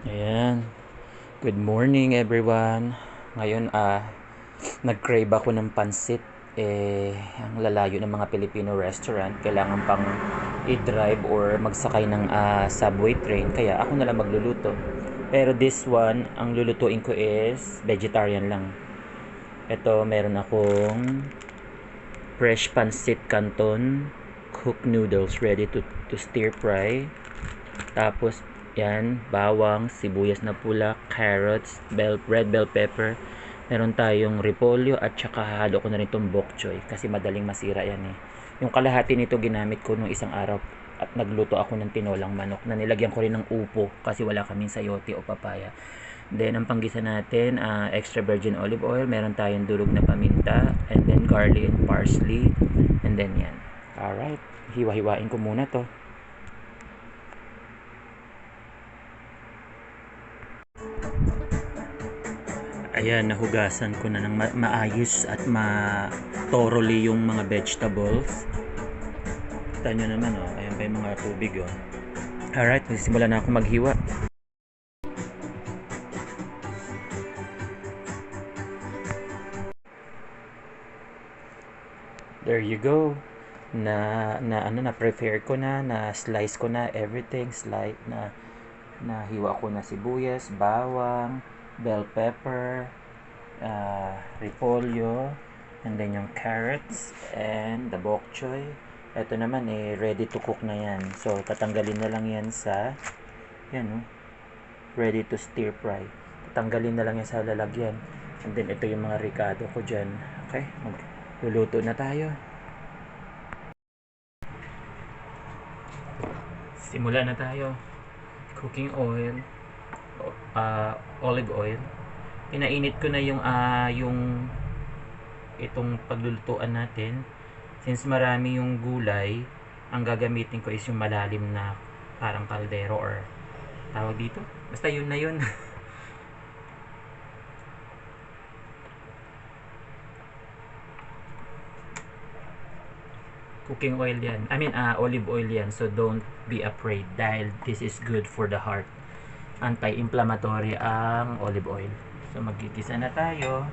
Ayan. Good morning everyone. Ngayon nag-crave ako ng pansit. Ang lalayo ng mga Filipino restaurant, kailangan pang i-drive or magsakay ng subway train, kaya ako na lang magluluto. Pero this one, ang lulutuin ko is vegetarian lang. Ito, meron akong fresh pancit canton, cooked noodles ready to stir fry. Tapos, yan, bawang, sibuyas na pula, carrots, red bell pepper. Meron tayong repolyo at saka halo ko na rin itong bok choy kasi madaling masira yan eh. Yung kalahati nito ginamit ko nung isang araw at nagluto ako ng tinolang manok na nilagyan ko rin ng upo kasi wala kaming sayote o papaya. Then, ang panggisa natin, extra virgin olive oil. Meron tayong durog na paminta. And then, garlic and parsley. And then, yan. Alright. Hiwa-hiwain ko muna to. Ayan, nahugasan ko na ng maayos at thoroughly yung mga vegetables. Kita nyo naman, oh. Ayan pa yung mga tubig, oh. Alright, magsisimula na ako maghiwa. There you go. Na prepare ko na slice ko na everything, na hiwa ko na sibuyas, bawang, bell pepper, repolyo, and then yung carrots and the bok choy. Ito naman ready to cook na yan. So tatanggalin na lang yan sa ready to stir fry. Tatanggalin na lang yan sa lalagyan. And then ito yung mga ricado ko dyan. Okay, magluluto na tayo. Simula na tayo. Cooking oil, olive oil. Pinainit ko na yung itong paglulutuan natin. Since marami yung gulay, ang gagamitin ko is yung malalim na parang kaldero or tawag dito. Basta yun na yun. Cooking oil yan. I mean, olive oil yan. So, don't be afraid dahil this is good for the heart. Anti-inflammatory ang olive oil. So, magkikisa na tayo.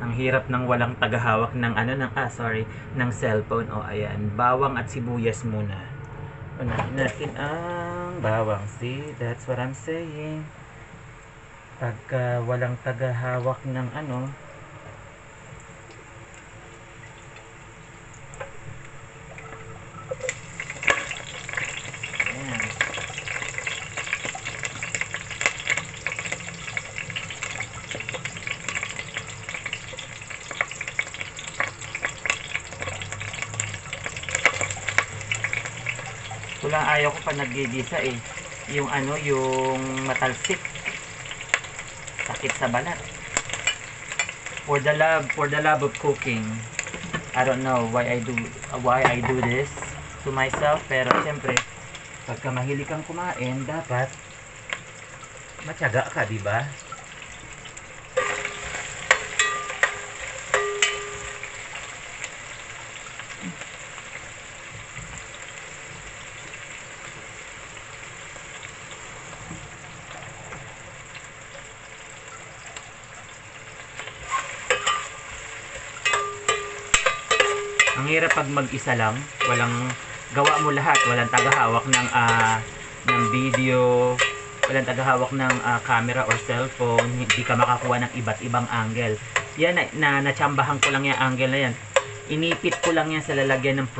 Ang hirap ng walang tagahawak ng ng cellphone. O, ayan. Bawang at sibuyas muna. Unahin natin ang bawang. See? That's what I'm saying. Pagka walang tagahawak ng Kulang ayaw ko pa naggigisa eh. Yung yung matalsik. Sakit sa balat. For the love of cooking. I don't know why I do this to myself, pero siyempre pagka mahilig kang kumain, dapat matyaga ka, di ba? Ang hirap pag mag-isa lang, walang gawa mo lahat, walang tagahawak ng video, walang tagahawak ng camera or cellphone, hindi ka makakuha ng iba't ibang angle. Yan natsambahan ko lang yung angle na yan. Inipit ko lang yan sa lalagyan ng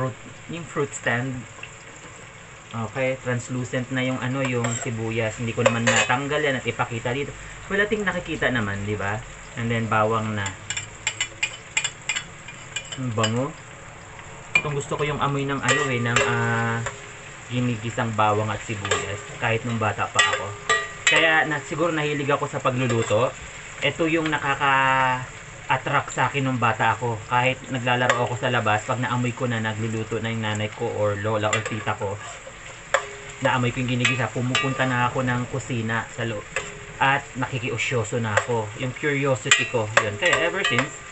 yung fruit stand. Okay, translucent na yung yung sibuyas. Hindi ko naman natanggal yan at ipakita dito. Wala ting nakikita naman, di ba? And then bawang na. Ang bango. Itong gusto ko yung amoy ng ginigisang bawang at sibuyas kahit nung bata pa ako. Kaya siguro nahilig ako sa pagluluto. Ito yung nakaka-attract sa akin nung bata ako. Kahit naglalaro ako sa labas, pag naamoy ko na nagluluto na yung nanay ko or lola or tita ko, naamoy ko yung ginigisa, pumupunta na ako ng kusina sa loob. At nakikiusyoso na ako. Yung curiosity ko, yun. Kaya ever since,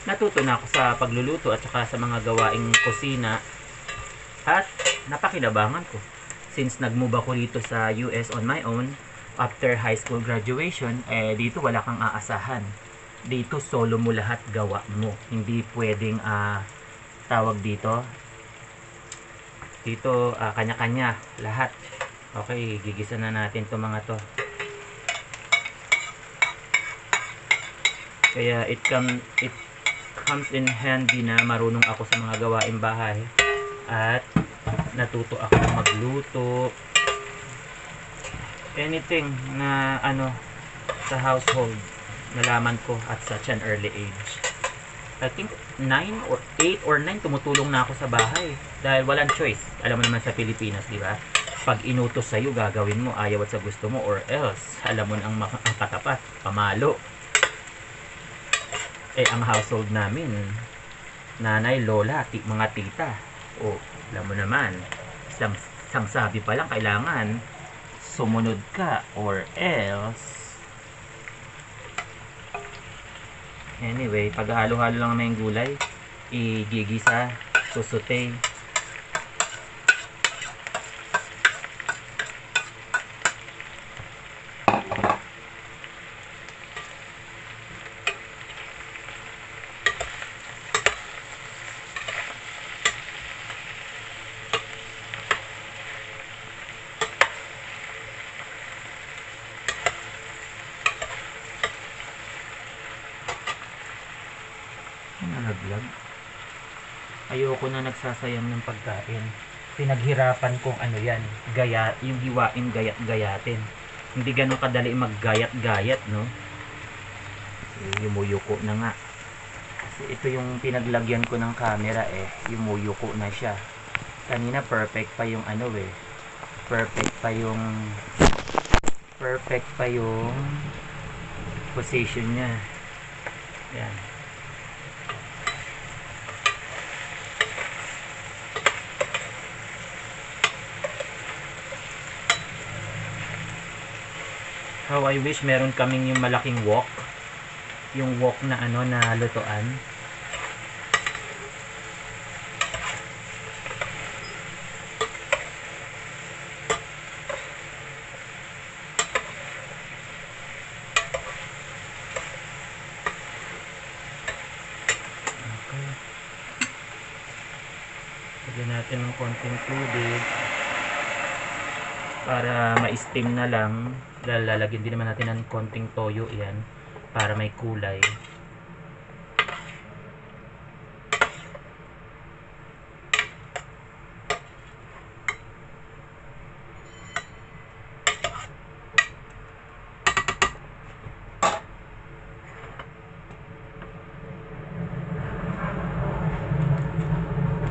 natuto na ako sa pagluluto at saka sa mga gawaing kusina at napakinabangan ko. since nag-move ako dito sa US on my own after high school graduation, dito wala kang aasahan. Dito solo mo lahat gawa mo. Hindi pwedeng tawag dito. Dito kanya-kanya lahat. Okay, gigisa na natin 'tong mga 'to. Kaya it comes in handy na marunong ako sa mga gawaing bahay at natuto ako magluto. Anything na sa household nalaman ko at such an early age. I think 9 or 8 or 9 tumutulong na ako sa bahay dahil walang choice. Alam mo naman sa Pilipinas, di ba? Pag inutos sa'yo, gagawin mo ayaw at sa gusto mo, or else alam mo ang katapat, pamalo. Ang household namin, nanay, lola, mga tita, alam mo naman, isang sabi pa lang kailangan sumunod ka or else. Anyway, pag halo-halo lang naman yung gulay, igigisa, susute. Nalaglag. Ayoko na nagsasayang ng pagkain. Pinaghirapan kong yan, yung hiwain gayat-gayatin. Hindi ganun kadali maggayat-gayat, no? Yumuyuko na nga. Kasi ito yung pinaglagyan ko ng camera yumuyuko na siya. Kanina perfect pa yung perfect pa yung position niya. Yan. How I wish meron kaming yung malaking wok. Yung wok na na lutuan. Okay. Lagyan natin ng konting tubig para ma-steam na lang. Lalagyan din naman natin ng konting toyo yan para may kulay.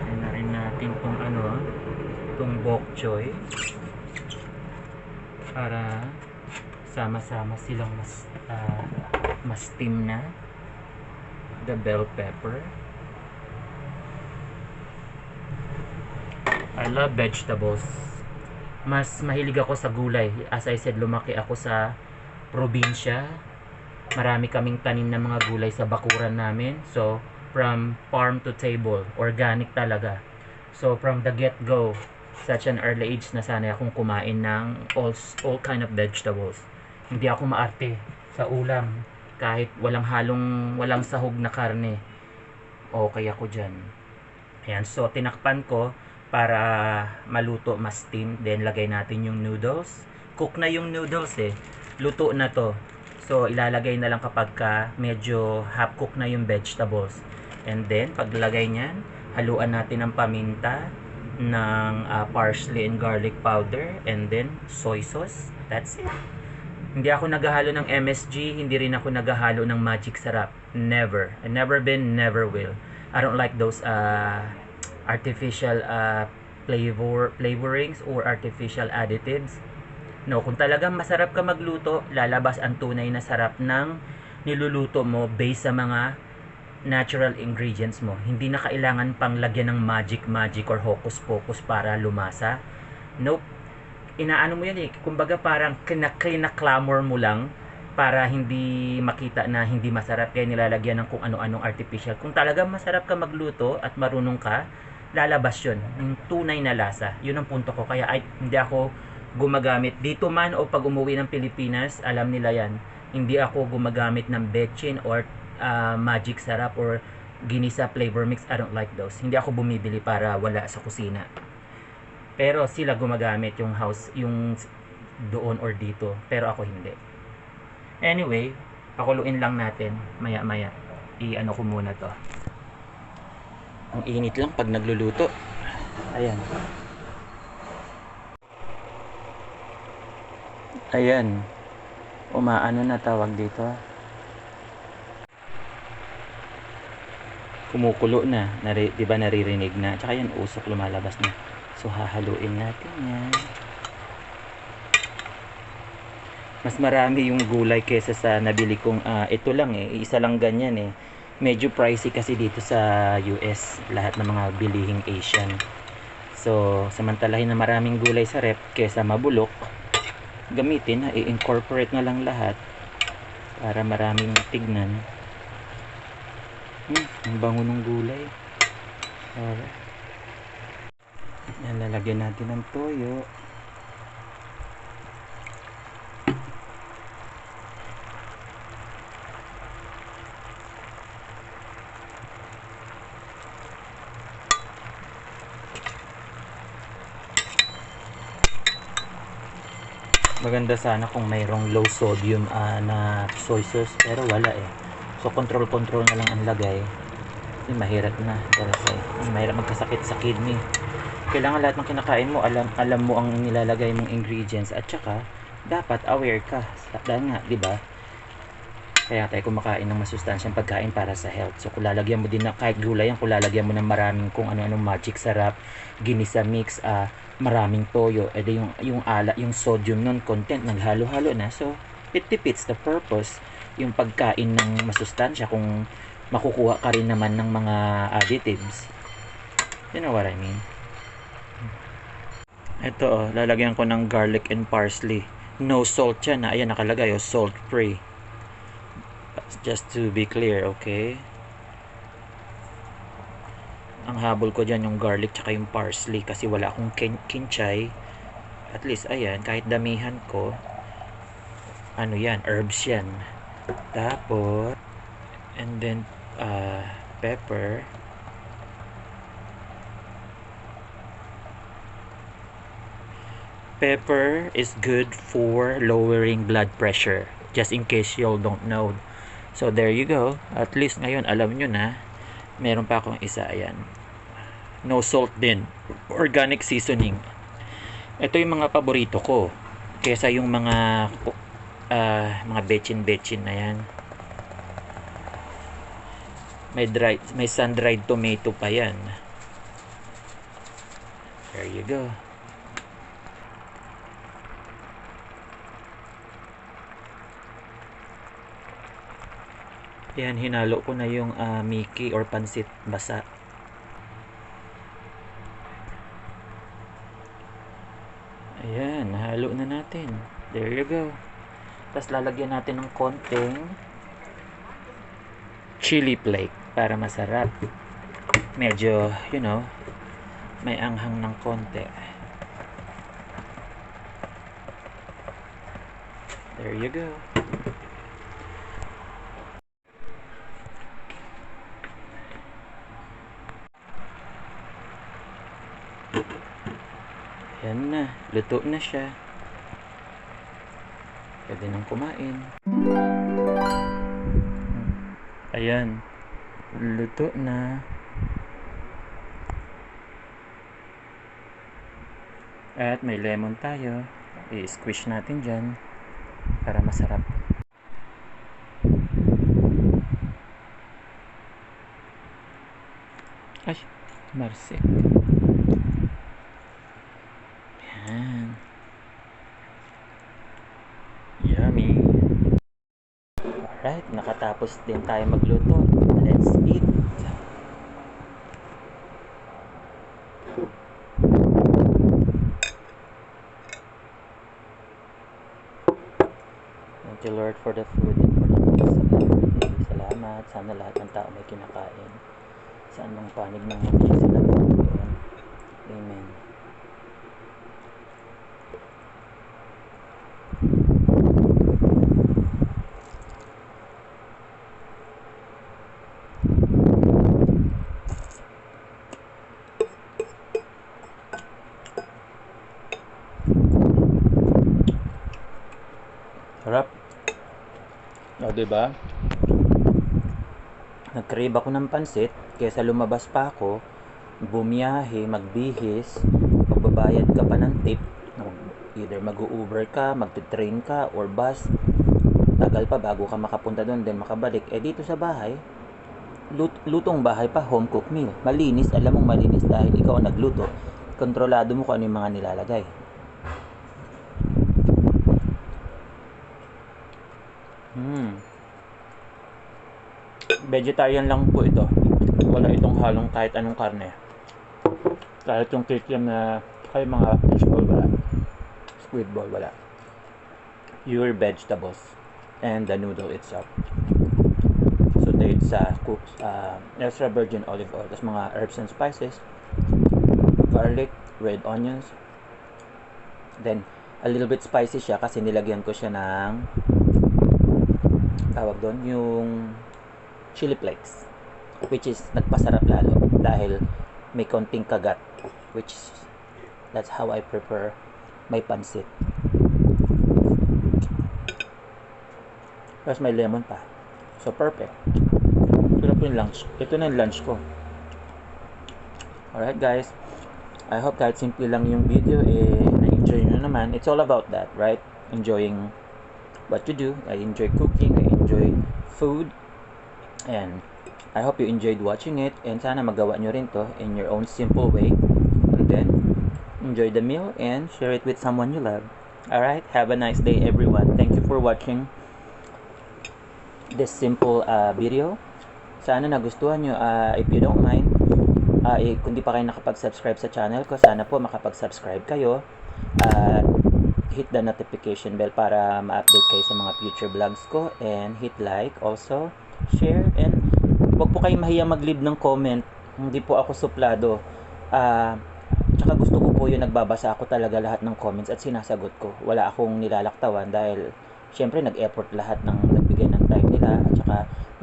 Ayan na rin natin itong bok choy para sama-sama silang mas steam na. The bell pepper. I love vegetables. Mas mahilig ako sa gulay. As I said, lumaki ako sa probinsya. Marami kaming tanim ng mga gulay sa bakuran namin. So, from farm to table, organic talaga. So, from the get-go, such an early age na sanay akong kumain ng all kind of vegetables. Hindi ako maarte sa ulam. Kahit walang sahog na karne, okay ako dyan. Ayan, so tinakpan ko para maluto, mas steam. Then lagay natin yung noodles. Cook na yung noodles luto na to. So ilalagay na lang kapag medyo half cook na yung vegetables. And then paglagay niyan, haluan natin ng paminta, ng parsley and garlic powder, and then soy sauce. That's it. Hindi ako naghahalo ng MSG, hindi rin ako naghahalo ng magic sarap. Never. I never been, never will. I don't like those artificial flavorings or artificial additives. No, kung talagang masarap ka magluto, lalabas ang tunay na sarap ng niluluto mo based sa mga natural ingredients mo. Hindi na kailangan pang lagyan ng magic or hocus pocus para lumasa. Nope. Inaano mo yan kumbaga parang kinaklamor mo lang para hindi makita na hindi masarap, kaya nilalagyan ng kung ano-anong artificial. Kung talagang masarap ka magluto at marunong ka, lalabas yun. Yung tunay na lasa. Yun ang punto ko. Kaya hindi ako gumagamit. Dito man o pag umuwi ng Pilipinas, alam nila yan. Hindi ako gumagamit ng betchin or magic sarap or ginisa flavor mix. I don't like those. Hindi ako bumibili para wala sa kusina. Pero sila gumagamit yung house, yung doon or dito. Pero ako hindi. Anyway, pakuluin lang natin maya-maya. I-ano ko muna to. Ang init lang pag nagluluto. Ayan. Ayan. Umaano na tawag dito. Kumukulo na. Diba naririnig na? Tsaka yan usok lumalabas na. So hahaluin natin yan. Mas marami yung gulay kesa sa nabili kong ito lang isa lang ganyan medyo pricey kasi dito sa US lahat ng mga bilihing Asian. So samantalahin na maraming gulay sa rep kesa mabulok, gamitin na i-incorporate na lang lahat para maraming tignan. Ang bango ng gulay. Alright. Yan, lalagyan natin ng toyo. Maganda sana kung mayroong low sodium na soy sauce pero wala so control na lang ang lagay kasi mahirap na mahirap magkasakit sa kidney. Kailangan lahat ng kinakain mo alam mo ang nilalagay mong ingredients at saka dapat aware ka dahil nga diba kaya tayo kumakain ng masustansyang pagkain para sa health. So kung lalagyan mo din na kahit gulay yan, kung lalagyan mo ng maraming kung ano-anong magic sarap, ginisa mix, maraming toyo, edi yung sodium non content naghalo-halo na. So it defeats the purpose yung pagkain ng masustansya kung makukuha ka rin naman ng mga additives. You know what I mean? Ito lalagyan ko ng garlic and parsley. No salt yan ayan nakalagay salt free. Just to be clear, okay? Ang habol ko dyan yung garlic tsaka yung parsley kasi wala akong kinchay. At least, ayan, kahit damihan ko, ano yan, herbs yan. Tapos, and then, pepper. Pepper is good for lowering blood pressure. Just in case you don't know. So there you go. At least ngayon alam nyo na. Meron pa akong isa. Ayan. No salt din. Organic seasoning. Ito yung mga paborito ko. Kesa yung mga bechin na yan. May sun-dried tomato pa yan. There you go. Yan, hinalo ko na yung Mickey or pansit basa. Ayan, nahalo na natin. There you go. Tapos lalagyan natin ng konting chili flake para masarap. Medyo, may anghang ng konti. There you go. Yan na, luto na siya. Pwede nang kumain. Ayan, luto na. At may lemon tayo. I-squish natin dyan para masarap. Ay, Marce. Yan. Yummy. Alright, nakatapos din tayo magluto. Let's eat. Thank you Lord for the food and for the peace of every day. Salamat. Sana lahat ng tao may kinakain. Saan mang panig ng mukha sila. Amen. Sarap. O, diba? Nag-crave ako ng pansit, kaysa lumabas pa ako, bumiyahe, magbihis, magbabayad ka pa ng tip, either mag-Uber ka, magte-train ka, or bus, tagal pa bago ka makapunta doon, then makabalik. Eh dito sa bahay, lutong bahay pa, home cooked meal. Malinis, alam mong malinis dahil ikaw ang nagluto. Kontrolado mo kung ano yung mga nilalagay. Vegetarian lang po ito. Wala itong halong kahit anong karne. Kahit yung kikiam na kay mga fish ball, wala. Squid ball, wala. Pure vegetables and the noodle itself. Sauteed sa extra virgin olive oil. Tapos mga herbs and spices, garlic, red onions. Then, a little bit spicy siya kasi nilagyan ko siya ng tawag doon, yung chili flakes, which is nagpasarap lalo dahil may konting kagat, which that's how I prepare my pansit. Tapos may lemon pa, so perfect. Ito na po yung lunch. Ito na yung lunch ko. Alright guys, I hope kahit simple lang yung video, na-enjoy nyo naman. It's all about that, right? Enjoying what you do. I enjoy cooking, I enjoy food, and I hope you enjoyed watching it, and sana magawa nyo rin to in your own simple way, and then enjoy the meal and share it with someone you love. Alright, have a nice day everyone. Thank you for watching this simple video. Sana nagustuhan nyo. If you don't mind, kung di pa kayo nakapag-subscribe sa channel ko, sana po makapag-subscribe kayo. Hit the notification bell para ma-update kayo sa mga future vlogs ko, and hit like also, share, and wag po kayong mahiya mag-leave ng comment. Hindi po ako suplado. Tsaka gusto ko po yung nagbabasa ako talaga lahat ng comments at sinasagot ko. Wala akong nilalaktawan dahil syempre nag-effort lahat ng nagbigay ng time nila at saka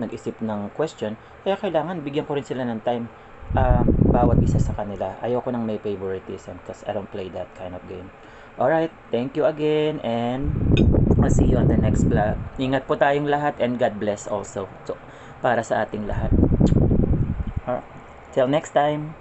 nag-isip ng question. Kaya kailangan bigyan ko rin sila ng time, bawat isa sa kanila. Ayoko nang may favoritism because I don't play that kind of game. Alright, thank you again, and I'll see you on the next vlog. Ingat po tayong lahat, and God bless also. So, para sa ating lahat. Alright, till next time.